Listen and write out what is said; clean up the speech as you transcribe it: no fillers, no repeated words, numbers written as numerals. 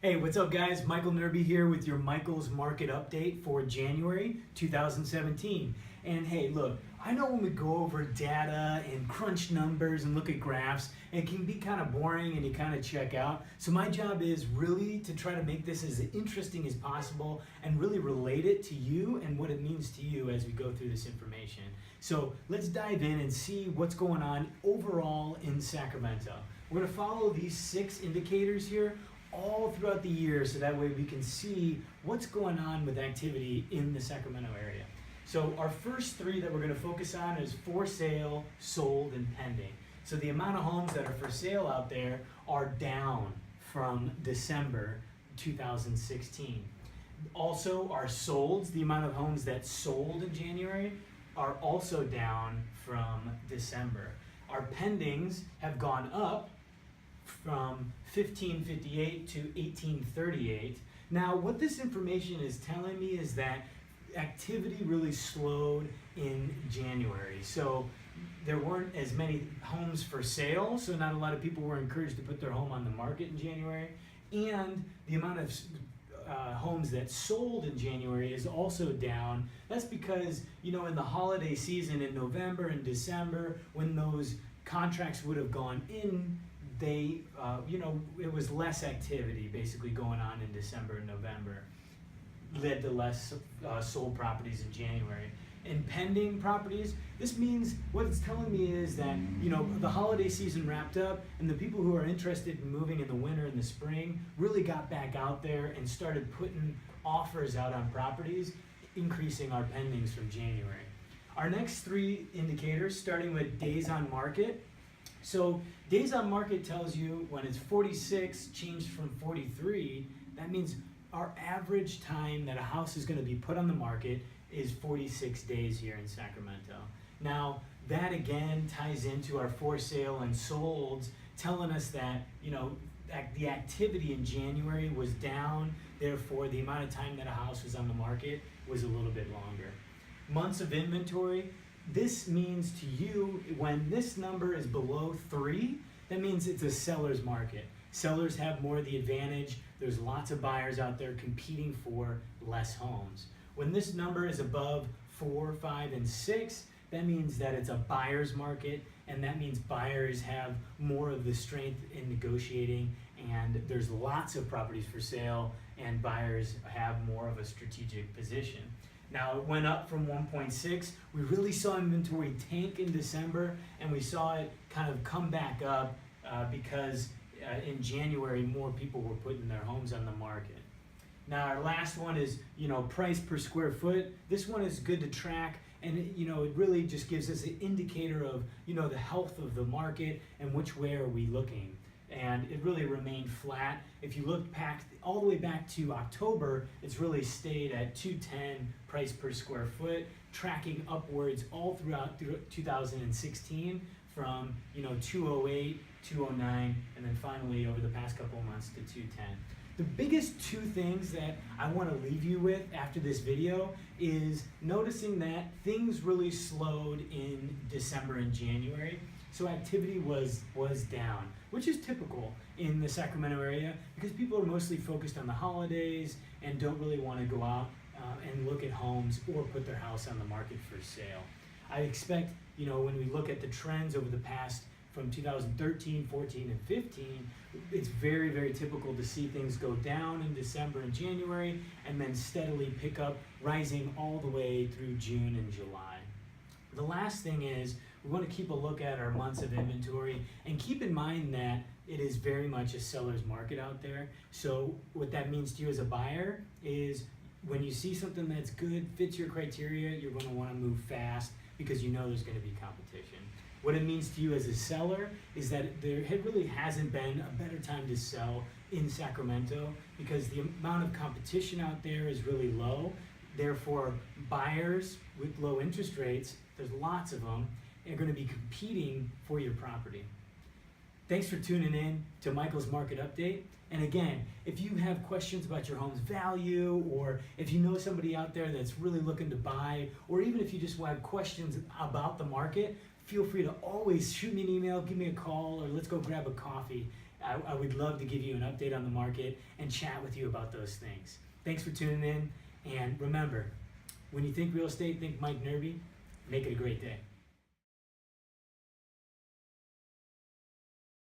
Hey, what's up guys? Michael Nerby here with your Michael's Market Update for January 2017. And hey, look, I know when we go over data and crunch numbers and look at graphs, it can be kind of boring and you kind of check out. So my job is really to try to make this as interesting as possible and really relate it to you and what it means to you as we go through this information. So let's dive in and see what's going on overall in Sacramento. We're going to follow these 6 indicators here all throughout the year so that way we can see what's going on with activity in the Sacramento area. So our first 3 that we're going to focus on is for sale, sold, and pending. So the amount of homes that are for sale out there are down from December 2016. Also our solds, the amount of homes that sold in January, are also down from December. Our pendings have gone up from 1558 to 1838. Now, what this information is telling me is that activity really slowed in January. So there weren't as many homes for sale, so not a lot of people were encouraged to put their home on the market in January. And the amount of homes that sold in January is also down. That's because, in the holiday season in November and December, when those contracts would have gone in, it was less activity basically going on in December and November, led to less sold properties in January. In pending properties, this means what it's telling me is that, the holiday season wrapped up and the people who are interested in moving in the winter and the spring really got back out there and started putting offers out on properties, increasing our pendings from January. Our next 3 indicators, starting with days on market. So days on market tells you when it's 46 changed from 43, that means our average time that a house is going to be put on the market is 46 days here in Sacramento. Now that again ties into our for sale and solds, telling us that the activity in January was down, therefore the amount of time that a house was on the market was a little bit longer. Months of inventory. This means to you, when this number is below 3, that means it's a seller's market. Sellers have more of the advantage. There's lots of buyers out there competing for less homes. When this number is above 4, 5, and 6, that means that it's a buyer's market, and that means buyers have more of the strength in negotiating, and there's lots of properties for sale, and buyers have more of a strategic position. Now it went up from 1.6. We really saw inventory tank in December, and we saw it kind of come back up because in January more people were putting their homes on the market. Now our last one is price per square foot. This one is good to track, and it really just gives us an indicator of the health of the market and which way are we looking. And it really remained flat. If you look back all the way back to October, it's really stayed at $210 price per square foot, tracking upwards all throughout 2016 from $208, $209, and then finally over the past couple of months to $210. The biggest 2 things that I want to leave you with after this video is noticing that things really slowed in December and January. So activity was down, which is typical in the Sacramento area because people are mostly focused on the holidays and don't really want to go out and look at homes or put their house on the market for sale. I expect, when we look at the trends over the past from 2013, 14, and 15, it's very, very typical to see things go down in December and January and then steadily pick up, rising all the way through June and July. The last thing is we want to keep a look at our months of inventory and keep in mind that it is very much a seller's market out there. So what that means to you as a buyer is when you see something that's good, fits your criteria, you're going to want to move fast because there's going to be competition. What it means to you as a seller is that there really hasn't been a better time to sell in Sacramento because the amount of competition out there is really low. Therefore, buyers with low interest rates, there's lots of them, are going to be competing for your property. Thanks for tuning in to Michael's Market Update. And again, if you have questions about your home's value, or if you know somebody out there that's really looking to buy, or even if you just have questions about the market, feel free to always shoot me an email, give me a call, or let's go grab a coffee. I would love to give you an update on the market and chat with you about those things. Thanks for tuning in, and remember, when you think real estate, think Mike Nerby. Make it a great day.